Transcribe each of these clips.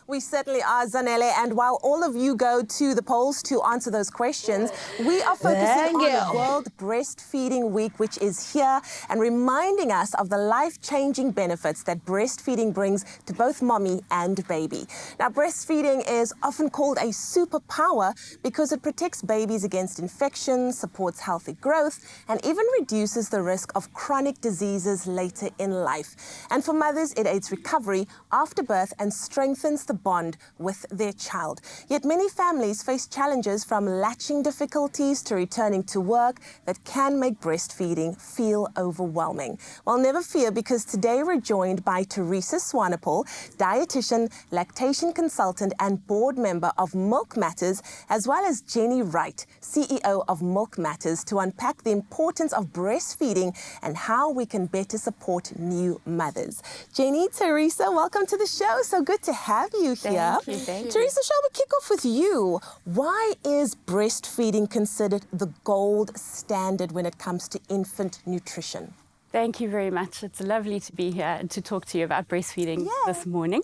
We certainly are, Zanele. And while all of you go to the polls to answer those questions, we are focusing on World Breastfeeding Week, which is here, and reminding us of the life-changing benefits that breastfeeding brings to both mommy and baby. Now, breastfeeding is often called a superpower because it protects babies against infections, supports healthy growth, and even reduces the risk of chronic diseases later in life. And for mothers, it aids recovery after birth and strengthens the bond with their child. Yet many families face challenges from latching difficulties to returning to work that can make breastfeeding feel overwhelming. Well, never fear, because today we're joined by Teresa Swanepoel, dietitian, lactation consultant and board member of Milk Matters, as well as Jenny Wright, CEO of Milk Matters, to unpack the importance of breastfeeding and how we can better support new mothers. Jenny, Teresa, welcome to the show. So good to have you here. Thank you. Teresa, shall we kick off with you? Why is breastfeeding considered the gold standard when it comes to infant nutrition? Thank you very much. It's lovely to be here and to talk to you about breastfeeding this morning.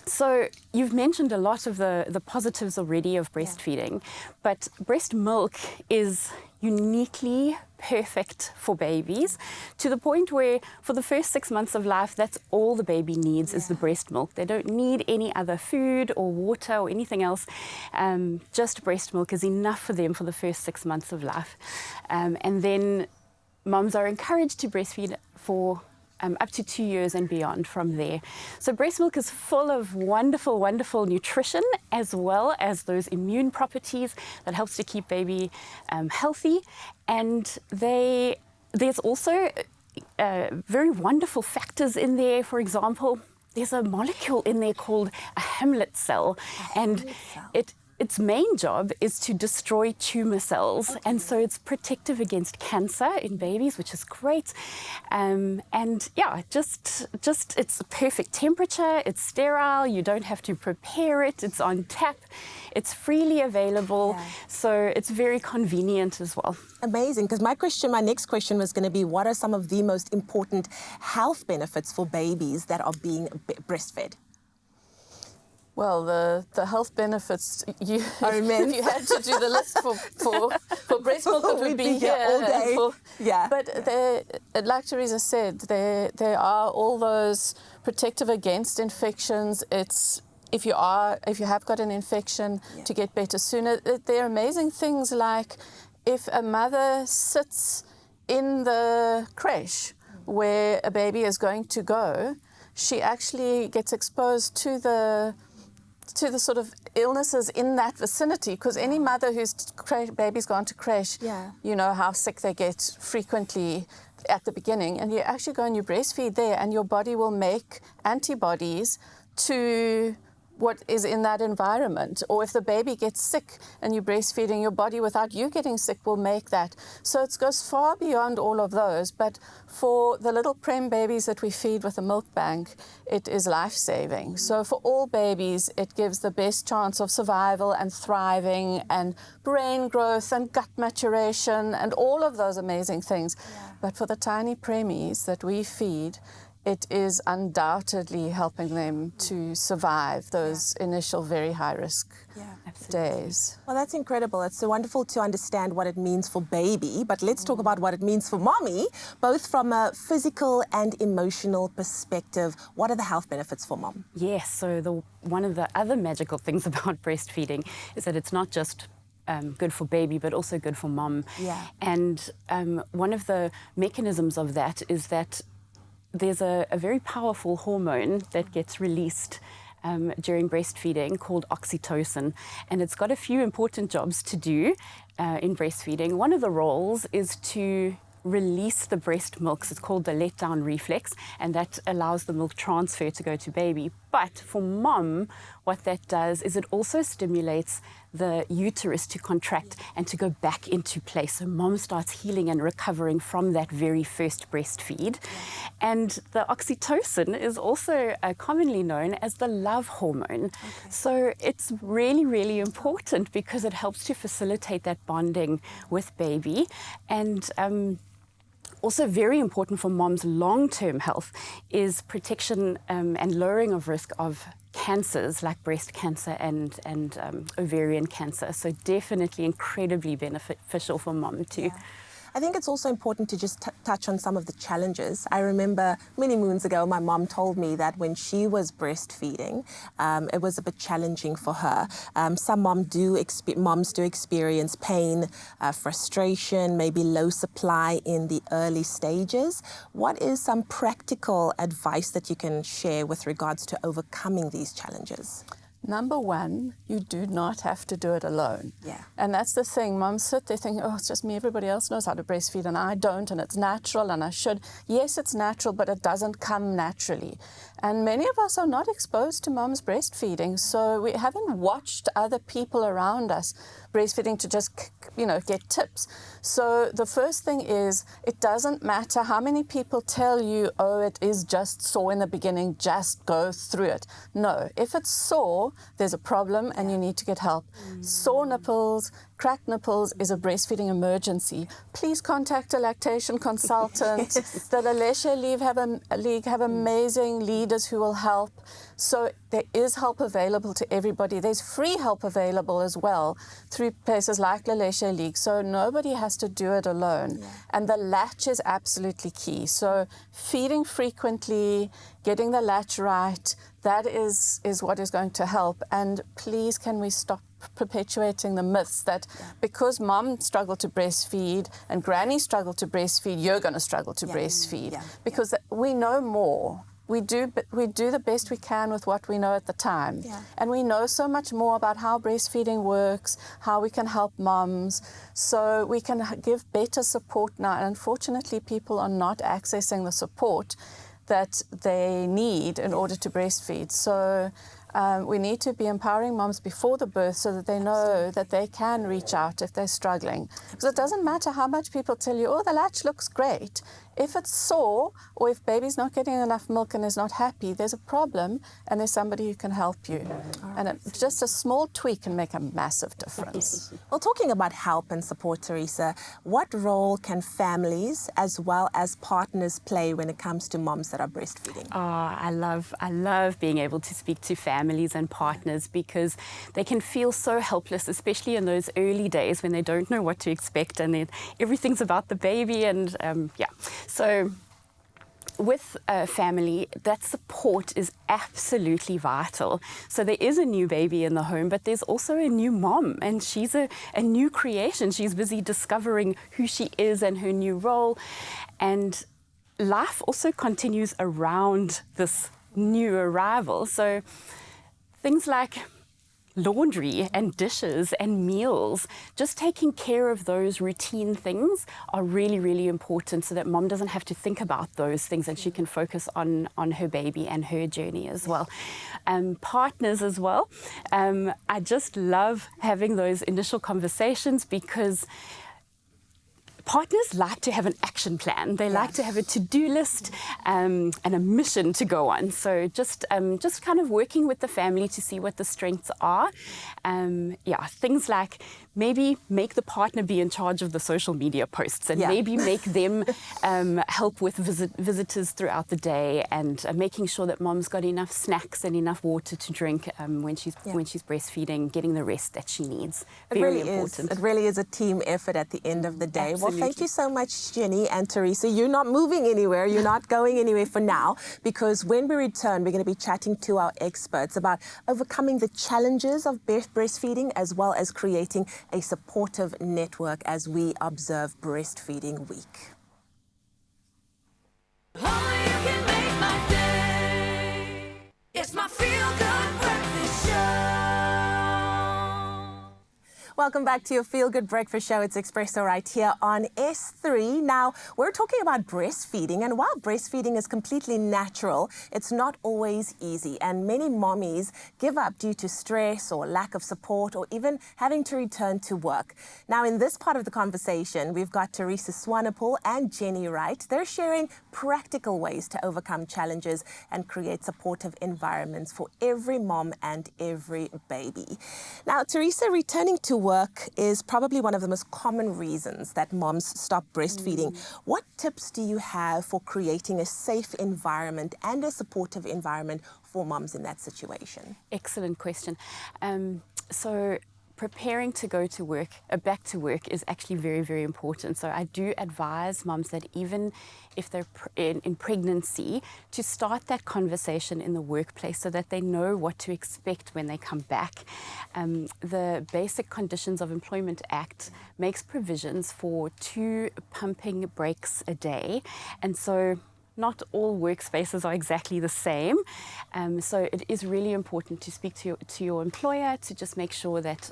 So you've mentioned a lot of the positives already of breastfeeding, but breast milk is uniquely perfect for babies, to the point where for the first 6 months of life, that's all the baby needs is the breast milk. They don't need any other food or water or anything else. Just breast milk is enough for them for the first 6 months of life. And then mums are encouraged to breastfeed for up to 2 years and beyond from there. So breast milk is full of wonderful, wonderful nutrition, as well as those immune properties that helps to keep baby healthy. And there's also very wonderful factors in there. For example, there's a molecule in there called a Hamlet cell, its main job is to destroy tumor cells, and so it's protective against cancer in babies, which is great. And yeah, just it's a perfect temperature, it's sterile, you don't have to prepare it, it's on tap, it's freely available, so it's very convenient as well. Amazing, because my next question was going to be, what are some of the most important health benefits for babies that are being breastfed? Well, the health benets, if you had to do the list for breast milk, it would be here all day. But like Teresa said, there are all those protective against infections. It's if you have got an infection, to get better sooner. There are amazing things like if a mother sits in the creche where a baby is going to go, she actually gets exposed to the sort of illnesses in that vicinity, because any mother whose baby's gone to creche, you know how sick they get frequently at the beginning, and you actually go and you breastfeed there, and your body will make antibodies to what is in that environment. Or if the baby gets sick and you're breastfeeding, your body, without you getting sick, will make that. So it goes far beyond all of those. But for the little prem babies that we feed with the milk bank, it is life-saving. So for all babies, it gives the best chance of survival and thriving and brain growth and gut maturation and all of those amazing things. But for the tiny preemies that we feed, it is undoubtedly helping them to survive those initial very high-risk days. Well, that's incredible. It's so wonderful to understand what it means for baby, but let's talk about what it means for mommy, both from a physical and emotional perspective. What are the health benefits for mom? Yes, so one of the other magical things about breastfeeding is that it's not just good for baby, but also good for mom. And one of the mechanisms of that is that there's a very powerful hormone that gets released during breastfeeding called oxytocin, and it's got a few important jobs to do in breastfeeding. One of the roles is to release the breast milk. It's called the letdown reflex, and that allows the milk transfer to go to baby. But for mom, what that does is it also stimulates the uterus to contract and to go back into place. So mom starts healing and recovering from that very first breastfeed. And the oxytocin is also commonly known as the love hormone. So it's really, really important because it helps to facilitate that bonding with baby. And also very important for mom's long-term health is protection and lowering of risk of cancers like breast cancer and ovarian cancer. So definitely incredibly beneficial for mom too. Yeah. I think it's also important to just touch on some of the challenges. I remember many moons ago, my mom told me that when she was breastfeeding, it was a bit challenging for her. Some moms do experience pain, frustration, maybe low supply in the early stages. What is some practical advice that you can share with regards to overcoming these challenges? Number one, you do not have to do it alone. Yeah. And that's the thing. Moms sit there thinking, oh, it's just me. Everybody else knows how to breastfeed and I don't, and it's natural and I should. Yes, it's natural, but it doesn't come naturally. And many of us are not exposed to mom's breastfeeding, so we haven't watched other people around us breastfeeding to just, get tips. So the first thing is, it doesn't matter how many people tell you, oh, it is just sore in the beginning, just go through it. No, if it's sore, there's a problem and you need to get help. Sore nipples, cracked nipples is a breastfeeding emergency. Please contact a lactation consultant. Yes. The Leisure League have amazing leaders who will help. So there is help available to everybody. There's free help available as well through places like the Leisure League. So nobody has to do it alone. Yeah. And the latch is absolutely key. So feeding frequently, getting the latch right, that is what is going to help. And please, can we stop perpetuating the myths that because mom struggled to breastfeed and granny struggled to breastfeed, you're going to struggle to breastfeed. Because we know more. We do the best we can with what we know at the time. Yeah. And we know so much more about how breastfeeding works, how we can help moms, so we can give better support now. And unfortunately, people are not accessing the support that they need in order to breastfeed. So we need to be empowering moms before the birth so that they know that they can reach out if they're struggling. Because it doesn't matter how much people tell you, oh, the latch looks great. If it's sore or if baby's not getting enough milk and is not happy, there's a problem and there's somebody who can help you. And just a small tweak can make a massive difference. Well, talking about help and support, Teresa, what role can families as well as partners play when it comes to moms that are breastfeeding? Oh, I love being able to speak to families and partners because they can feel so helpless, especially in those early days when they don't know what to expect and everything's about the baby and So with a family, that support is absolutely vital. So there is a new baby in the home, but there's also a new mom, and she's a new creation. She's busy discovering who she is and her new role. And life also continues around this new arrival. So things like laundry and dishes and meals, just taking care of those routine things are really, really important so that mom doesn't have to think about those things and she can focus on her baby and her journey as well. Partners as well. I just love having those initial conversations because partners like to have an action plan. They like to have a to-do list and a mission to go on. So just kind of working with the family to see what the strengths are. Things like maybe make the partner be in charge of the social media posts and maybe make them help with visitors throughout the day and making sure that mom's got enough snacks and enough water to drink when she's breastfeeding, getting the rest that she needs. Very important. It really is a team effort at the end of the day. Absolutely. Well, thank you so much, Jenny and Teresa. You're not moving anywhere. You're not going anywhere for now, because when we return, we're going to be chatting to our experts about overcoming the challenges of breastfeeding as well as creating a supportive network as we observe Breastfeeding Week. Oh, you can make my day. It's my feel-good breakfast show. Welcome back to your Feel Good Breakfast Show. It's Expresso right here on S3. Now, we're talking about breastfeeding, and while breastfeeding is completely natural, it's not always easy, and many mommies give up due to stress or lack of support or even having to return to work. Now, in this part of the conversation, we've got Teresa Swanepoel and Jenny Wright. They're sharing practical ways to overcome challenges and create supportive environments for every mom and every baby. Now, Teresa, returning to work work is probably one of the most common reasons that moms stop breastfeeding. What tips do you have for creating a safe environment and a supportive environment for moms in that situation? Excellent question. So preparing to go to work, back to work, is actually very, very important. So I do advise moms that even if they're in pregnancy, to start that conversation in the workplace so that they know what to expect when they come back. The Basic Conditions of Employment Act makes provisions for 2 pumping breaks a day, and so not all workspaces are exactly the same. So it is really important to speak to your employer to just make sure that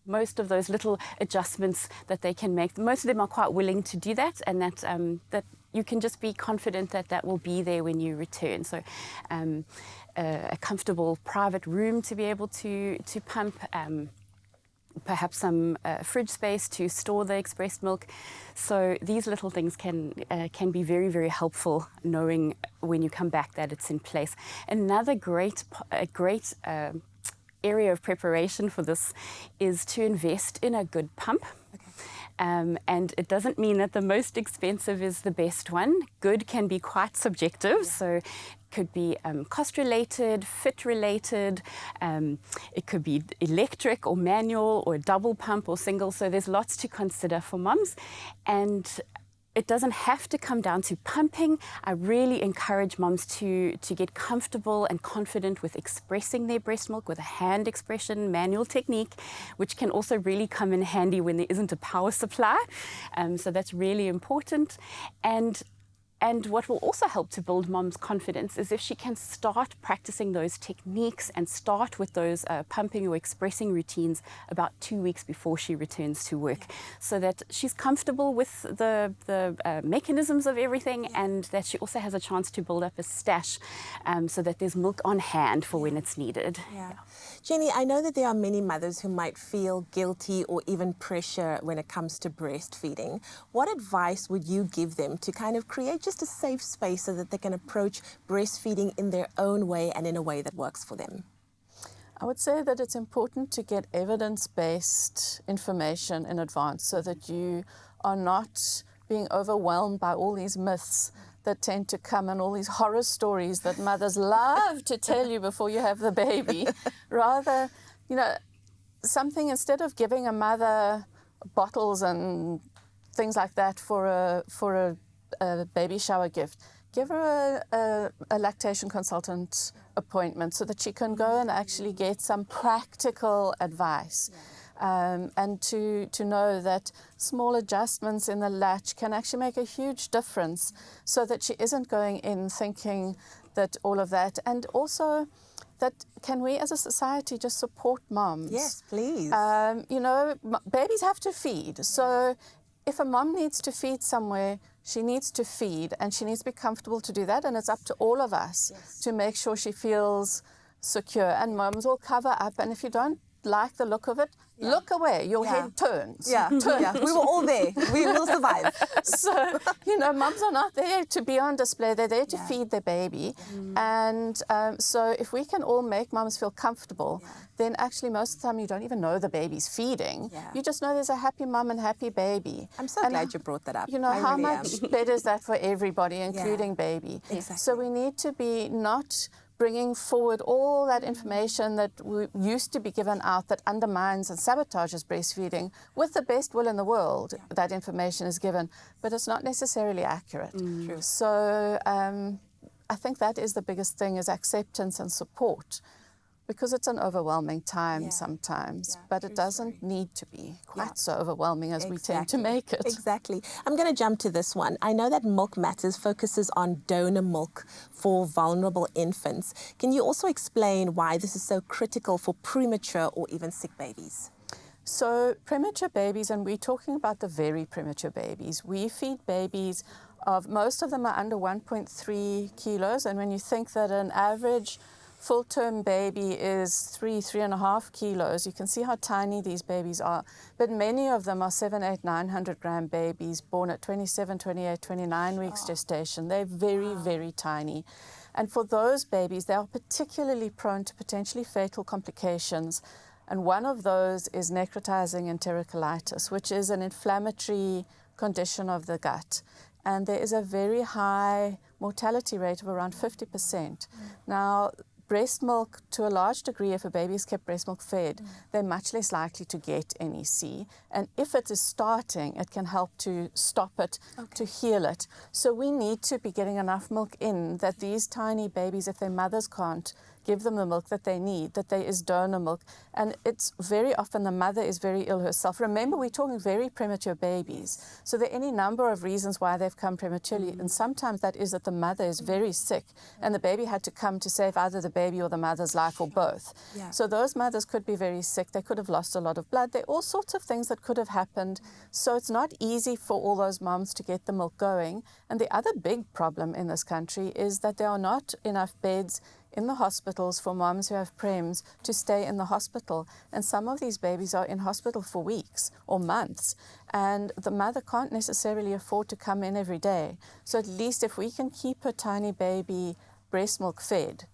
most of those little adjustments that they can make, most of them are quite willing to do that, and that that you can just be confident that that will be there when you return. So a comfortable private room to be able to pump, perhaps some fridge space to store the expressed milk. So these little things can be very, very helpful, knowing when you come back that it's in place. Another great area of preparation for this is to invest in a good pump. And it doesn't mean that the most expensive is the best one. Good can be quite subjective, so could be cost-related, fit-related, it could be electric or manual or double pump or single, so there's lots to consider for mums. And it doesn't have to come down to pumping. I really encourage mums to get comfortable and confident with expressing their breast milk with a hand expression manual technique, which can also really come in handy when there isn't a power supply. So that's really important. And what will also help to build mom's confidence is if she can start practicing those techniques and start with those pumping or expressing routines about 2 weeks before she returns to work, so that she's comfortable with the mechanisms of everything, and that she also has a chance to build up a stash so that there's milk on hand for when it's needed. Yeah. Jenny, I know that there are many mothers who might feel guilty or even pressure when it comes to breastfeeding. What advice would you give them to kind of create just a safe space so that they can approach breastfeeding in their own way and in a way that works for them? I would say that it's important to get evidence-based information in advance so that you are not being overwhelmed by all these myths that tend to come and all these horror stories that mothers love to tell you before you have the baby. Rather, you know, something, instead of giving a mother bottles and things like that for a baby shower gift, give her a lactation consultant appointment so that she can go and actually get some practical advice. And to know that small adjustments in the latch can actually make a huge difference, so that she isn't going in thinking that all of that. And also that, can we as a society just support moms? Yes, please. You know, babies have to feed. So if a mom needs to feed somewhere, she needs to feed, and she needs to be comfortable to do that. And it's up to all of us to make sure she feels secure. And moms will cover up. And if you don't like the look of it, look away. Your head turns. Yeah, we were all there. We will survive. So, you know, mums are not there to be on display. They're there to feed their baby. And so if we can all make mums feel comfortable, then actually most of the time you don't even know the baby's feeding. You just know there's a happy mum and happy baby. I'm so glad you brought that up. You know, I how really much better is that for everybody, including baby? Exactly. So we need to be not bringing forward all that information that used to be given out that undermines and sabotages breastfeeding. With the best will in the world, that information is given, but it's not necessarily accurate. True. So I think that is the biggest thing, is acceptance and support, because it's an overwhelming time sometimes, but it doesn't need to be quite so overwhelming as we tend to make it. Exactly. I'm going to jump to this one. I know that Milk Matters focuses on donor milk for vulnerable infants. Can you also explain why this is so critical for premature or even sick babies? So premature babies, and we're talking about the very premature babies, we feed babies most of them are under 1.3 kilos, and when you think that an average full-term baby is 3.5 kilos. You can see how tiny these babies are. But many of them are 700, 800, 900 gram babies born at 27, 28, 29 weeks gestation. They're very, very tiny. And for those babies, they are particularly prone to potentially fatal complications And one of those is necrotizing enterocolitis, which is an inflammatory condition of the gut. And there is a very high mortality rate of around 50%. Now, breast milk, to a large degree, if a baby is kept breast milk fed, they're much less likely to get NEC. And if it is starting, it can help to stop it, to heal it. So we need to be getting enough milk in that these tiny babies, if their mothers can't give them the milk that they need, that there is donor milk. And it's very often the mother is very ill herself. Remember, we're talking very premature babies. So there are any number of reasons why they've come prematurely. And sometimes that is that the mother is very sick and the baby had to come to save either the baby or the mother's life or both. So those mothers could be very sick. They could have lost a lot of blood. There are all sorts of things that could have happened. So it's not easy for all those moms to get the milk going. And the other big problem in this country is that there are not enough beds in the hospitals for moms who have prems to stay in the hospital. And some of these babies are in hospital for weeks or months. And the mother can't necessarily afford to come in every day. So at least if we can keep her tiny baby breast milk fed,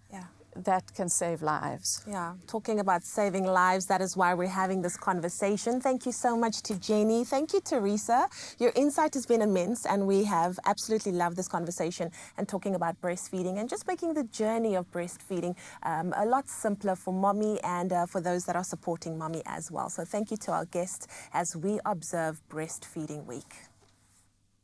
that can save lives. Yeah, talking about saving lives, that is why we're having this conversation. Thank you so much to Jenny. Thank you, Teresa. Your insight has been immense, and we have absolutely loved this conversation and talking about breastfeeding and just making the journey of breastfeeding a lot simpler for mommy and for those that are supporting mommy as well. So thank you to our guests as we observe Breastfeeding Week.